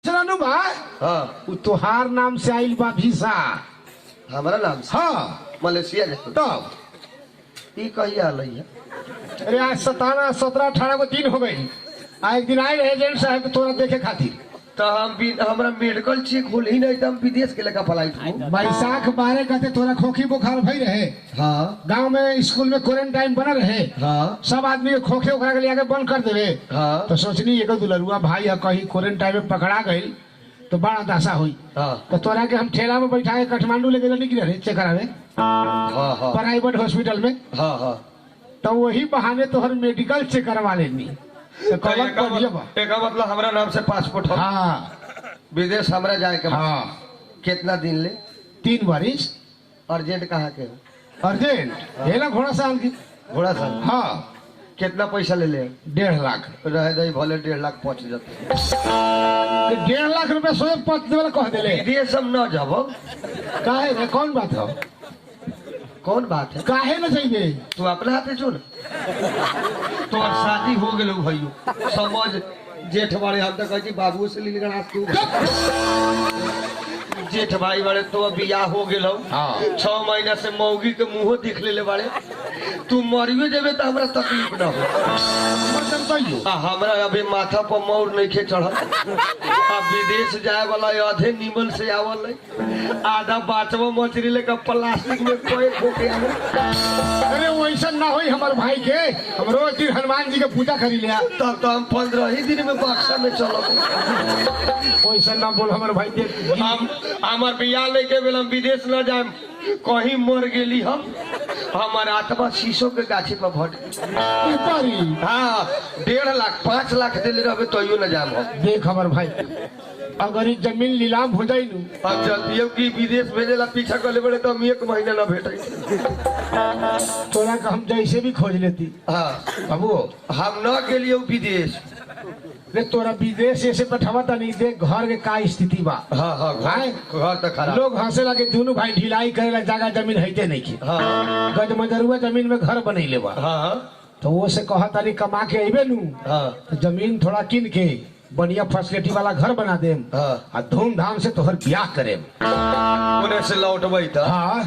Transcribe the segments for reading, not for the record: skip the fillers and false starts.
चलो बा हाँ तोहार नाम से आइल बा वीसा। हमारा नाम से हाँ मलेशिया जाते तब ई कहिया आलई है। अरे आज 17-18 को दिन हो गई। आज एक दिन आए रहे एजेंट साहब तोरा देखे खातिर तो हमरा मेडिकल चेक होल ही नहीं तो हम विदेश के लेकर फ्लाइट हूँ। बैसाख 12 कहते तोरा खोखी बुखार भई रहे। हाँ गांव में स्कूल में क्वारंटाइन बना रहे। हाँ सब आदमी के खोखे उखा के लिया बंद कर देवे। हाँ तो सोचनी एगो दुलरुआ भाई है कहीं क्वारंटाइन में पकड़ा गई तो बड़ा दशा हुई। हाँ तो तोरा के हम ठेला में बैठा के काठमांडू लेके निकले रहे चेक करावे हाँ हाँ प्राइवेट हॉस्पिटल में। हाँ हाँ तो वही बहाने तोहर मेडिकल चेक करवा लेनी। तो कहलक बढ़िया बा। एक मतलब हमारा नाम से पासपोर्ट हो हाँ विदेश हमरा जाए के बा। हाँ कितना दिन ले 3 बारिश अर्जेंट कहाँ के हो? अर्जेंट हेला घोड़ा साल की। घोड़ा सा हाँ कितना पैसा ले ले 1.5 लाख। रह दे भले 1.5 लाख पहुँच जाते 1.5 लाख रुपए स्वयं पहुंचने वाला कह दिले। विदेश हम न जाबो। काहे रे कौन बात हो? कौन बात है? काहे न चाहिए तू अपना हाथे जो ना तो शादी हो गए भैया समझ जेठ बड़े हम तो कहती बाबू से ली गणा तू जेठ भाई बड़े तो बियाह हो गए हाँ। 6 महीना से मौगी के मुंह दिख ले बड़े तू मरियो जेबे तो हमरा तकलीफ ना हो। हमरा अभी माथा पर मौर नहीं खे चढ़ल। अब विदेश जाए वाला आधे नीमन से आवल आधा बाटवा मछली लेकर प्लास्टिक में कोई खोके आवे। अरे वैसा ना होई हमारे भाई के। हम रोज दिन हनुमान जी के पूजा करी लिया। तब तो हम 15 ही दिन में बक्सा में चलो। वैसा ना बोल हमारे भाई के। हम हमार बियाह लेके बेल हम विदेश न जाए कहीं मर गेली हम हमार आत्मा शीशो के गाछी पर भट ऊपरी। हाँ 1.5 लाख 5 लाख दिले रहे तो यो न जाम हम। देख हमारे भाई अगर ये जमीन नीलाम हो जाई नू अब जल्दी की विदेश भेजेला पीछा कर ले बड़े तो हम 1 महीना न भेटे। तोरा का हम जैसे भी खोज लेती। हाँ बाबू हम न के लिए विदेश रे तोरा विदेश ऐसे बैठावा था नहीं देख घर के का स्थिति बा। हाँ हाँ घर तो खराब। लोग हंसे लगे दोनों भाई ढिलाई करेला जगह जमीन हैते नहीं की। हाँ गजमजरुआ जमीन में घर बनैले बा। हाँ तो वो से कहा तारी कमा के अबे नू हाँ तो जमीन थोड़ा किन के बढ़िया फैसिलिटी वाला घर बना देम। हाँ और धूमधाम से तोहर ब्याह करेम। पुणे से लौटबै त हाँ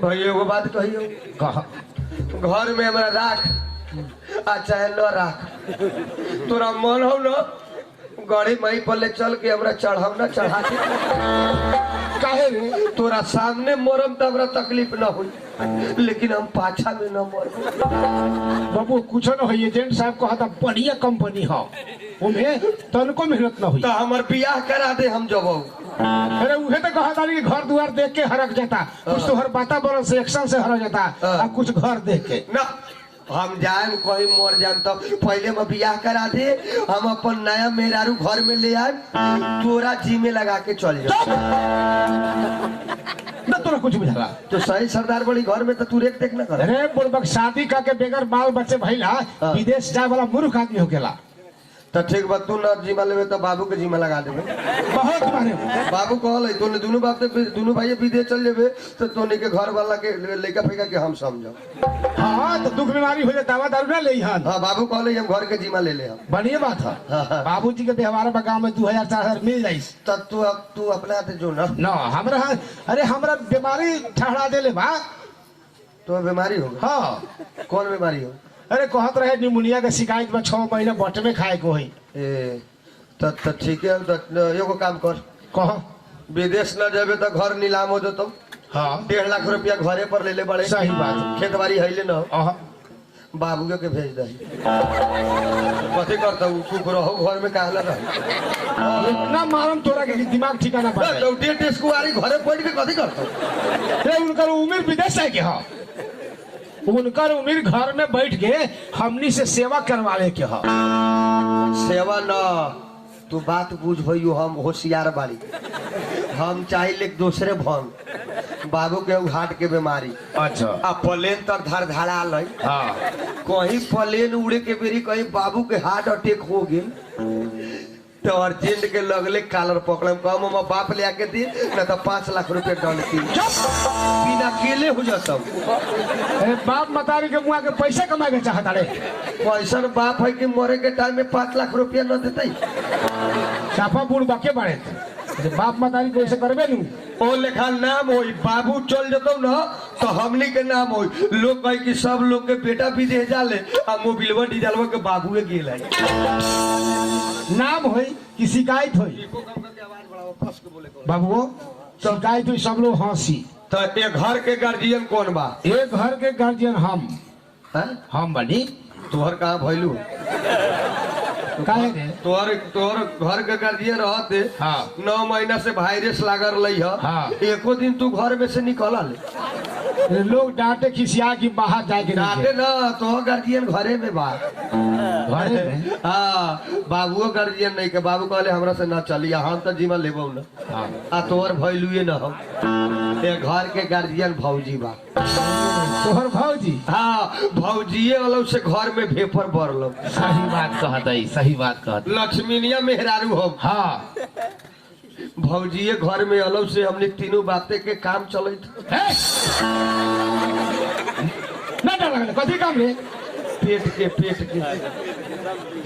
भाई एगो बात कहियो कहा घर में हमरा राख आ चाहे न राख तोरा मन हो न गाड़ी मई पर ले चल के हमरा चढ़ाव न चढ़ा के काहे रे तोरा सामने मरम तो हमरा तकलीफ न हुई लेकिन हम पाछा में न मर। बाबू कुछ न होई। एजेंट साहब कहा था बढ़िया कंपनी हो उमे तनको मेहनत न हुई। तो हमर बियाह करा दे हम जब। अरे उहे तो कहा था कि घर द्वार देख के हरक जाता कुछ तो हर वातावरण से एक्शन से हरक जाता और कुछ घर देख के न हम जाए कहीं मर जाए तो पहले में बियाह करा दे हम अपन नया मेहरारू घर में ले आए तोरा जी में लगा के चल जाओ। न तोरा कुछ बुझाला तो सही सरदार बड़ी घर में तो तू रेख देख न कर। अरे बुढ़बक शादी करके बेगर बाल बच्चे भइला विदेश जाए वाला मूर्ख आदमी हो गेला। तो ठीक बात तू न जिम्मा लेवे तो बाबू के जिम्मा लगा देवे। बहुत मारे बाबू कहल तोने दोनों बाप दोनों भाई विदेश चल जेबे तो तोने के घर वाला के लेका फेंका के हम समझो। हाँ तो दुख बीमारी हो जाए दवा दारू ना ले हन। हाँ बाबू कहले हम घर के जिम्मा ले ले हम। बढ़िया बात है। हाँ। बाबूजी के व्यवहार में गाँव में 2000-4000 मिल जाये। तब तू अपने हाथ जो ना न हमरा अरे हमरा बीमारी ठहरा देले बा। तो बीमारी होगा। हाँ कौन बीमारी हो? अरे कहत रहे निमोनिया के शिकायत में 6 महीने बट में खाए को होई। ए तो ठीक है तो एगो काम कर कह विदेश न जाबे तो घर नीलाम हो जतो। हाँ 1.5 लाख रुपया घरे पर ले ले बड़े। सही बात। खेत बाड़ी है न अह बाबू के भेज दे कथी करता हूँ चुप रहो घर में कहला रह ना मारम तोरा के दिमाग ठिकाना पर तो डेट स्कुआरी घरे बैठ के कथी करता। रे उनकर उम्र विदेश है के हा उनकर उम्र घर में बैठ के हमनी से सेवा करवावे के हा। सेवा न तू बात बुझ भइयो हम होशियार बाड़ी हम चाहे दूसरे भंग बाबू के हार्ट के बीमारी। अच्छा आ प्लेन तर धर धड़ा लई। हाँ कहीं प्लेन उड़े के बेरी कहीं बाबू के हार्ट अटैक हो गए तो अर्जेंट के लगले कालर पकड़े कम हम बाप ले आके दी ना तो 5 लाख रुपए डलती बिना अकेले हो जा सब। अरे बाप मतारी के मुआ के पैसे कमाए के चाहता रे। पैसा बाप है कि मरे के टाइम में 5 लाख रुपया न देते साफा बूढ़ बाके बाड़े थे बाप मतारी को ऐसे करबे नू ओ लेखा नाम होई बाबू चल जतो न तो हमनी के नाम होई लोग कहे कि सब लोग के बेटा विदेश जाले आ मोबिलवा डीजलवा के बाबूए गेल है नाम होई कि शिकायत होई बाबू शिकायत हुई सब लोग हंसी। तो एक घर के गार्जियन कौन बा? एक घर के गार्जियन हम बनी। तोहर कहाँ भइलू? काहे रे? तोहर घर के गार्जियन रहते हाँ। 9 महीना से वायरस लागल रही है हाँ। एको दिन तू घर में से निकल लोग डांटे खिसिया कि बाहर जाके डांटे ना तो गार्जियन घरे में बा घरे में। हाँ बाबुओ गार्जियन नहीं के बाबू कहले हमरा से ना चली हम तो जीवन लेबो न आ तोहर भइलुए न हम ए घर के गार्जियन भौजी बा तोहर भौजी। हाँ भौजीए अलग से घर में भेपर बरलो। सही बात कहत है सही बात कहत। लक्ष्मीनिया मेहरारू हम हाँ भौजीए घर में अलग से हमने तीनों बातें के काम चलत ना डर कथी काम रे? पेट के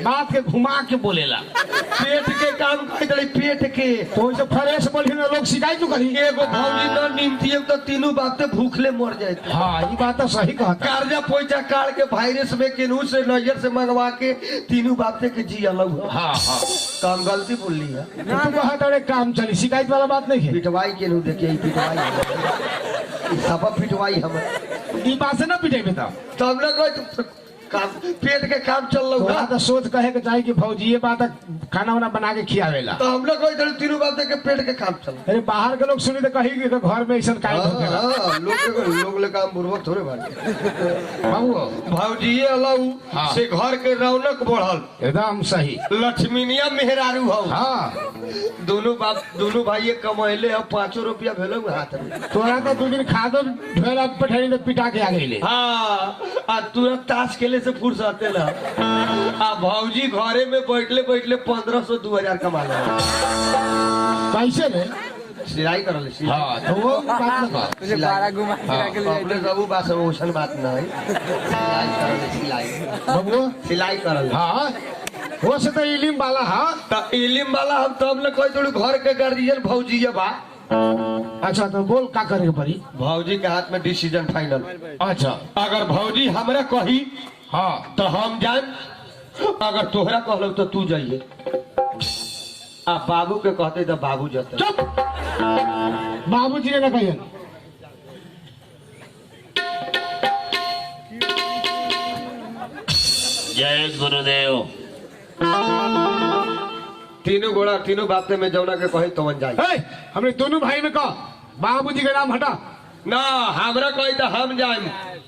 बात के घुमा के बोलेला पेट के काम कहते पेट के तो से फ्रेश बोली ना लोग शिकायत क्यों करी? एगो भौजी न निमतिए तो तीनों बातें भूखले मर जाते। हाँ ये बात तो सही कहता। कर्जा पैसा काट के वायरस में केनू से नजर से मंगवा के तीनों बातें के जी अलग हो। हाँ हाँ तो हम गलती बोल ली है ना कहत अरे काम चली शिकायत वाला बात नहीं है। पिटवाई केनू देखिए पिटवाई सब पिटवाई हम ई बात से ना पिटेबे तो हम लोग काम पेट के काम चल रहा तो सोच कहे के चाहिए कि भौजी ये बात खाना वाना बना के खियावेला तो हम लोग इधर तीनों बातें के पेट के काम चल। अरे बाहर के लोग सुनी तो कही कि तो घर में ऐसा काहे हाँ, लोग ले काम बुर्बक थोड़े बाटे बाबू भौजीए अलग हाँ। से घर के रौनक बढ़ल एकदम सही। लक्ष्मीनिया मेहरारू हो। हाँ दोनों भाई कमैले अब 5 रुपया भेलो हाथ में। तोरा तो 2 दिन खादो ढेला पठैनी तो पिटा के आ गईले। हाँ आ तुरंत ताश खेले से फुर्सत ना आ भौजी घरे में बैठले 1500 2000 कमा ले कैसे रे? सिलाई करल हाँ तो वो बात लगा तुझे बारह घुमा अपने सबू बात ओसन बात नहीं सिलाई बाबू सिलाई करल। हाँ वो से तो इलिम वाला। हाँ तो इलिम वाला हम तो हमने कोई थोड़ी घर के गार्जियन भौजी बा। अच्छा तो बोल का करे के पड़ी? भौजी के हाथ में डिसीजन फाइनल। अच्छा अगर भौजी हमरा कही हाँ तो हम जान अगर तोहरा कहलो तो तू जाइए आ बाबू के कहते तो बाबू जाते। चुप बाबूजी ने ना कहिए। जय गुरुदेव। तीनों घोड़ा तीनों बातें में जौना के कही तो जाए। हमने दोनों भाई में कहा बाबूजी का नाम हटा ना हमरा कही तो हम जाए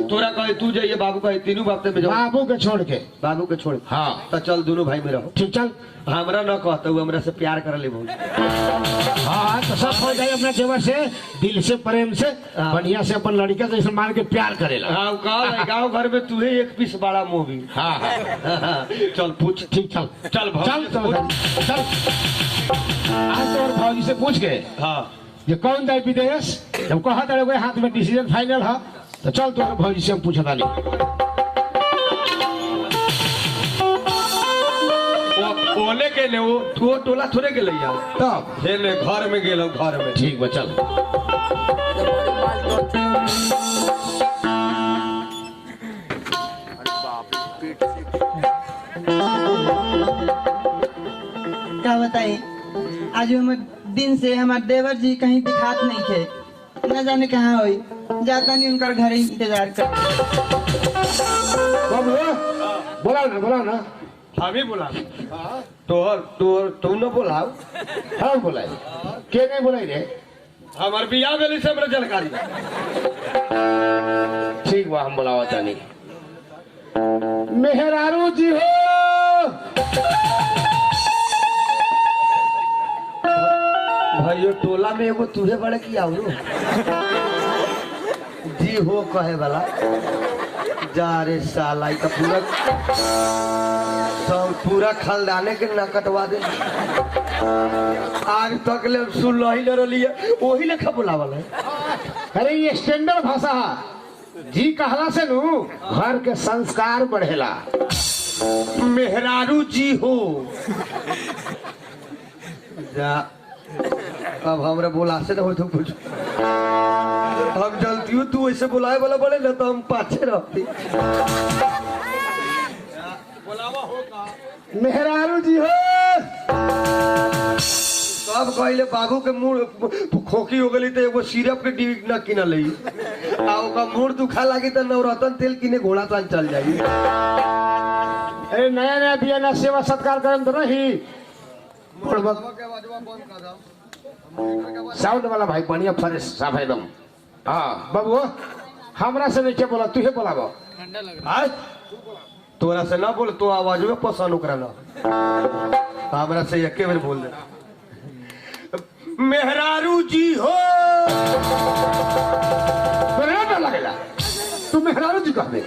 तोरा कहे तू जाइए बाबू कहे तीनों बातें में जाओ। बाबू के छोड़ के। बाबू के छोड़ हाँ तो चल दोनों भाई में रहो। ठीक चल। हमरा न कहते हुए हमरा से प्यार कर ले बहुत। हाँ तो सब हो जाए अपना जेवर से दिल से प्रेम से हाँ। बढ़िया से अपन लड़के से मान के प्यार करेला। हाँ गाँव घर में तू एक पीस बड़ा मोबी। हाँ हाँ चल पूछ। ठीक चल चल चल चल आज तो और भौजी से पूछ के हाँ ये कौन जाए विदेश जब कहा था हाथ में डिसीजन फाइनल है तो चल तो भौजी से हम पूछा था ओले के ने वो तू टोला थोड़े के लिया तब हे ने घर में गेलो घर में। ठीक बा चल। क्या बताई आज हम दिन से हमारे देवर जी कहीं दिखात नहीं थे न जाने कहाँ हुई जाता नहीं उनका घर ही इंतजार कर। बोला ना हम ही बोला तू न बोलाओ। हाँ बोलाई के नहीं बोलाई रे? हमार बियाह वेली से हमरा जानकारी। ठीक बा हम बोलावा तानी। मेहरारू जी हो भाइयों टोला में एगो तुहे बड़े की आओ जी हो कहे वाला जा रे साला ई तो पूरा सब पूरा खानदाने के ना कटवा दे। आज तक ले सुन ही न रही वही लेखा बुलावल है। अरे ये स्टैंडर्ड भाषा है। जी कहला से नु घर के संस्कार बढ़ेला। मेहरारू जी हो जा। अब हमरा बोला से ना हो तो कुछ हम जल्दी हो तू ऐसे बुलाए वाला बड़े ना तो हम पाछे रहती। मेहरारू जी हो सब कहले बाबू के मुंह खोखी हो गई तो एगो सिरप के डिब्बी न किन लई आ ओका मुंह दुखा लागी तो नवरत्न तेल किने घोड़ा तान चल जाई। अरे नया नया बिया ना सेवा सत्कार करम तो रही। साउंड वाला भाई बढ़िया फ्रेश साफ एकदम। हाँ बाबू हमरा से नहीं क्या बोला तू ही बोलाबो। आज तोरा से ना बोल तो आवाज में पसंद ओकरा ना हमरा से एके बेर बोल दे। मेहरारू जी हो मेहरारू लगेला तू मेहरारू जी कहबे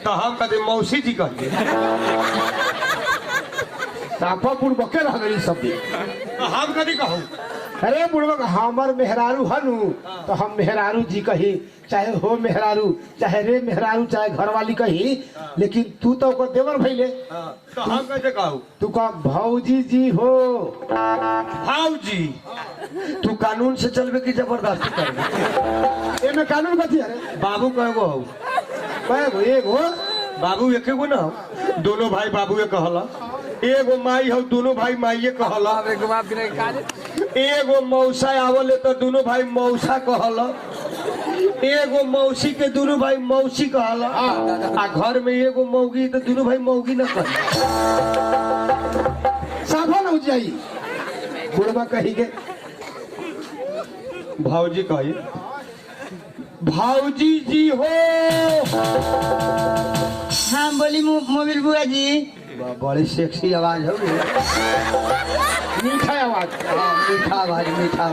तो हम कहते मौसी जी कहते साफा बुढ़ बके रह गई सब दिन। हम कभी कहूँ अरे बुढ़वा हमर मेहरारू हनु तो हम मेहरारू जी कही चाहे हो मेहरारू चाहे रे मेहरारू चाहे घरवाली कही लेकिन तू तो ओकर देवर भइले तो हम कैसे कहूँ तू कह भौजी जी हो। भाऊजी तू कानून से चलबे की जबरदस्ती करबे एमे कानून कथी अरे बाबू कहेगो हो कहेगो एगो बाबू एके गो ना दोनों भाई बाबूए कहला एगो माई हो दोनों भाई माइये कहला एगो मौसा आवले तो दोनों भाई मौसा कहला एगो मौसी के दोनों भाई मौसी कहला आ घर में एगो मौगी तो दोनों भाई मौगी ना कहला साफा न हो जाई बुढ़वा कही के भाऊजी कही भाऊजी जी हो। हाँ बोली मोबिल बुआ जी। बड़ी सेक्सी आवाज हो मीठा आवाज। मीठा आवाज मीठा